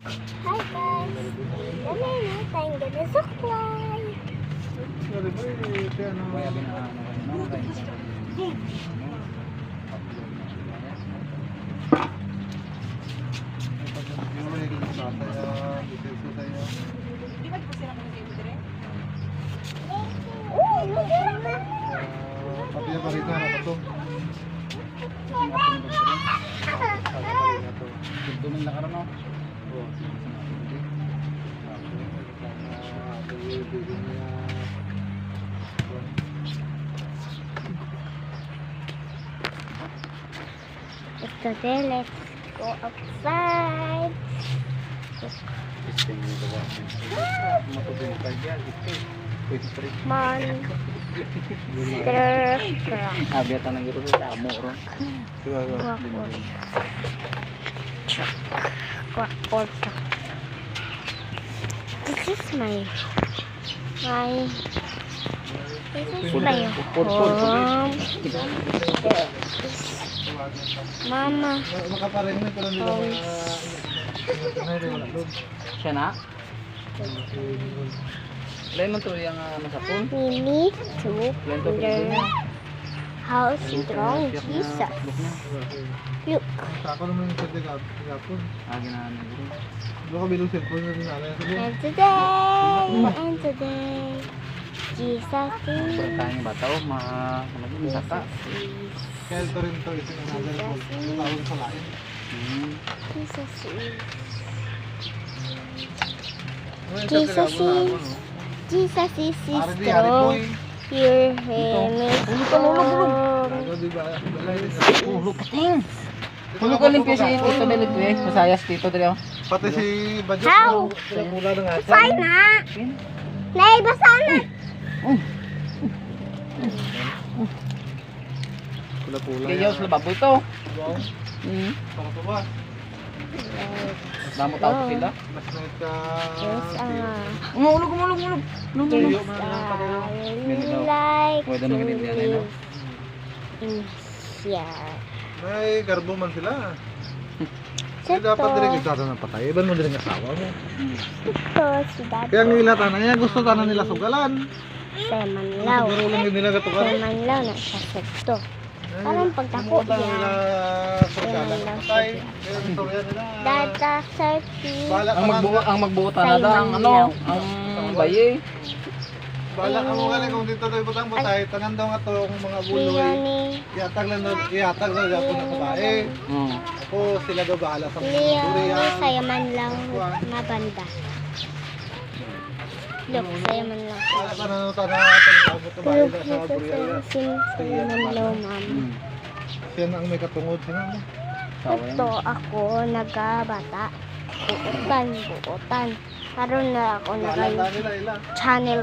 Hi guys! Dali na tayong gana suklay. Today, let's go outside. Monster truck. Abiatan ng guru sa amo ron. Quack truck. This is my home. Mama. Siya na? Lain man to yung masapon. We need to learn how strong Jesus. Look. And today, Jesus is. Pertanyaan yung bataw, masaka. Jesus is strong. Hear him is strong. Pulo ko limpyo si Tito Delit eh. Masayas Tito Delit. Pati si Badyo. How? Mula ng asa. Fine na. Naibasa na. Pula-pula. Kaya sa baboy to. Wow. Para pa ba? Damo tao sila. Mas night ka. Yes, Ulog. yes, I like Pwede to na ganito yan, live in here. May garbo man sila. Hindi dapat din kita na patay. Iban mo din ang asawa mo. Ito si Daddy. Kaya ang ila tanan niya, gusto tanan nila sugalan. Sa Manlaw. Siguro lang din nila Sa katukan. Manlaw na siya sekto. Parang pagtako Nila niya. sugalan. Patay. Kaya ang istorya nila. Data searching. Bala ka Ang magbuutan na da ang ang baye. Bala ka mo galing kung dito tayo butang butay. Tanan daw nga to kung mga buloy. Leonie. Ihatag lang daw po na babae. Ako sila daw bahala sa mga Leonie durian. sa Manlaw na banda. Look, sa Manlaw. Bala ka na tanabot na bahay Look, sa dito Buriaya. sa Manlaw, ma'am. Siya na ang may katungod sa nga mo. Ito ako nagabata. Buotan. Karon na ako Bala nag nila ila. channel.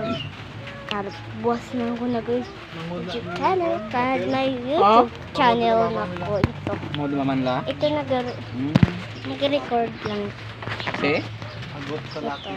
Buwas na ako YouTube channel. Kahit may Oh? YouTube channel na ko ito. Mo di mamanla. Ito nag-record lang. Si? Agot sa laki.